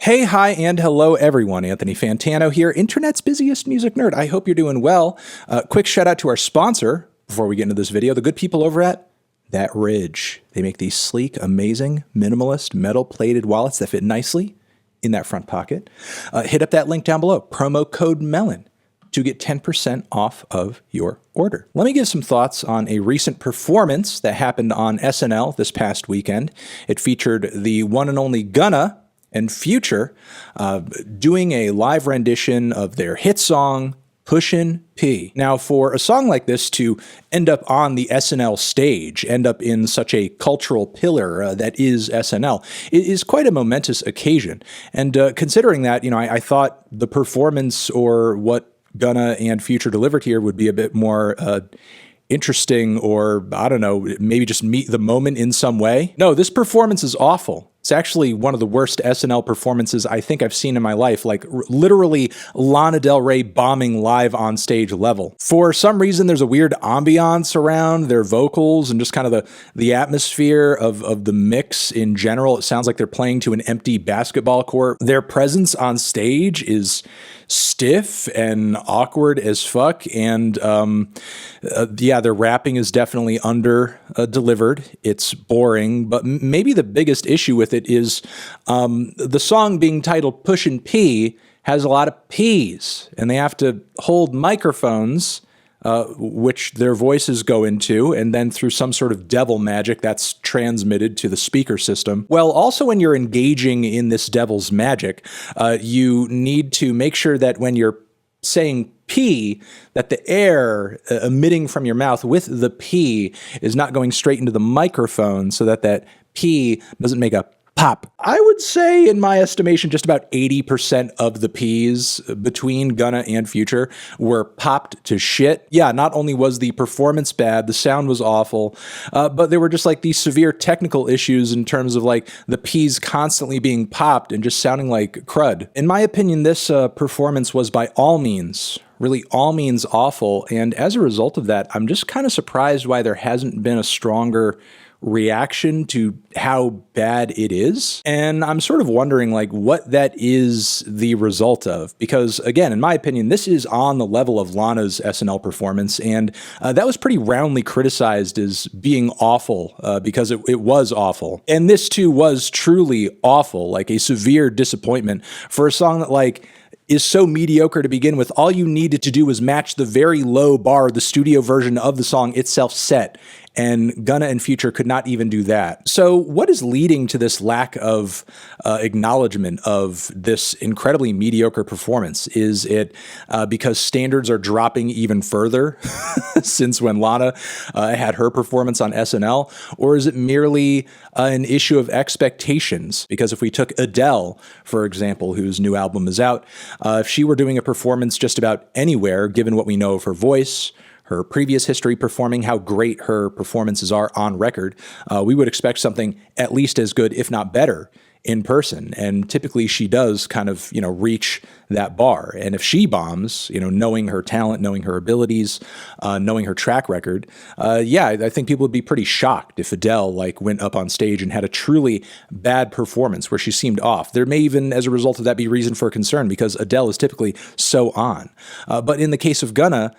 Hey, hi, and hello, everyone. Anthony Fantano here, internet's busiest music nerd. I hope you're doing well. Quick shout out to our sponsor before we get into this video, the good people over at That Ridge. They make these sleek, amazing, minimalist, metal-plated wallets that fit nicely in that front pocket. Hit up that link down below, promo code MELON, to get 10% off of your order. Let me give some thoughts on a recent performance that happened on SNL this past weekend. It featured the one and only Gunna and Future doing a live rendition of their hit song, Pushin' P. Now, for a song like this to end up on the SNL stage, end up in such a cultural pillar that is SNL, it is quite a momentous occasion. And considering that, I thought the performance or what Gunna and Future delivered here would be a bit more interesting, or I don't know, maybe just meet the moment in some way. No, this performance is awful. It's actually one of the worst SNL performances I think I've seen in my life, like literally Lana Del Rey bombing live on stage level. For some reason, there's a weird ambiance around their vocals and just kind of the atmosphere of the mix in general. It sounds like they're playing to an empty basketball court. Their presence on stage is stiff and awkward as fuck, and yeah, their rapping is definitely under delivered. It's boring, but maybe the biggest issue with it is the song being titled Pushin' P has a lot of P's, and they have to hold microphones which their voices go into, and then through some sort of devil magic that's transmitted to the speaker system. Well, also when you're engaging in this devil's magic, you need to make sure that when you're saying P, that the air emitting from your mouth with the P is not going straight into the microphone, so that that P doesn't make a pop. I would say, in my estimation, just about 80% of the P's between Gunna and Future were popped to shit. Yeah, not only was the performance bad, the sound was awful, but there were just like these severe technical issues in terms of like the P's constantly being popped and just sounding like crud. In my opinion, this performance was by all means, really all means awful, and as a result of that, I'm just kind of surprised why there hasn't been a stronger reaction to how bad it is. And I'm sort of wondering like what that is the result of, because again, in my opinion, this is on the level of Lana's SNL performance, and that was pretty roundly criticized as being awful because it was awful. And this too was truly awful, like a severe disappointment for a song that like is so mediocre to begin with. All you needed to do was match the very low bar the studio version of the song itself set, and Gunna and Future could not even do that. So what is leading to this lack of acknowledgement of this incredibly mediocre performance? Is it because standards are dropping even further since when Lana had her performance on SNL? Or is it merely an issue of expectations? Because if we took Adele, for example, whose new album is out, if she were doing a performance just about anywhere, given what we know of her voice, her previous history performing, how great her performances are on record, we would expect something at least as good, if not better, in person. And typically she does kind of, reach that bar. And if she bombs, knowing her talent, knowing her abilities, knowing her track record, yeah, I think people would be pretty shocked if Adele like went up on stage and had a truly bad performance where she seemed off. There may even, as a result of that, be reason for concern because Adele is typically so on. But in the case of Gunna,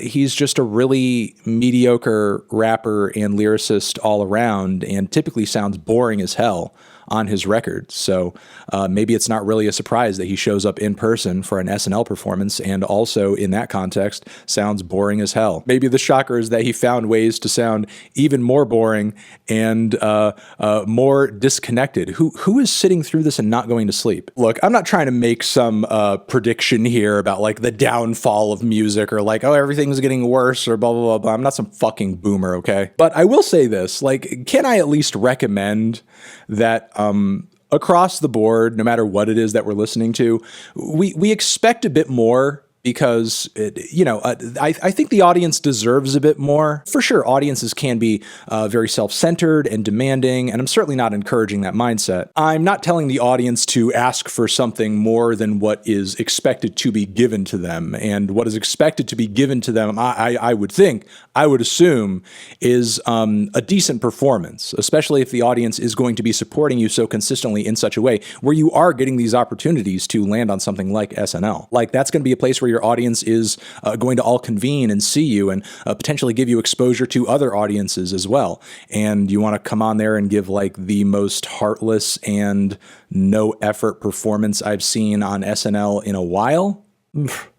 he's just a really mediocre rapper and lyricist all around, and typically sounds boring as hell on his record. So maybe it's not really a surprise that he shows up in person for an SNL performance and also in that context sounds boring as hell. Maybe the shocker is that he found ways to sound even more boring and more disconnected. Who is sitting through this and not going to sleep? Look, I'm not trying to make some prediction here about like the downfall of music or like, oh, everything's getting worse or blah, blah, blah, blah. I'm not some fucking boomer, okay? But I will say this, like, can I at least recommend that across the board, no matter what it is that we're listening to, we expect a bit more because I think the audience deserves a bit more. For sure, audiences can be very self-centered and demanding, and I'm certainly not encouraging that mindset. I'm not telling the audience to ask for something more than what is expected to be given to them, and what is expected to be given to them, I would assume, is a decent performance, especially if the audience is going to be supporting you so consistently in such a way where you are getting these opportunities to land on something like SNL. Like, that's going to be a place where your audience is going to all convene and see you and potentially give you exposure to other audiences as well. And you want to come on there and give like the most heartless and no effort performance I've seen on SNL in a while.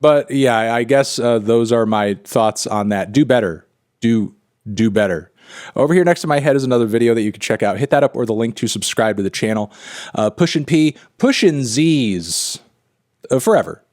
But yeah, I guess those are my thoughts on that. Do better. Do better. Over here next to my head is another video that you can check out. Hit that up or the link to subscribe to the channel. Pushin Zzzzz forever.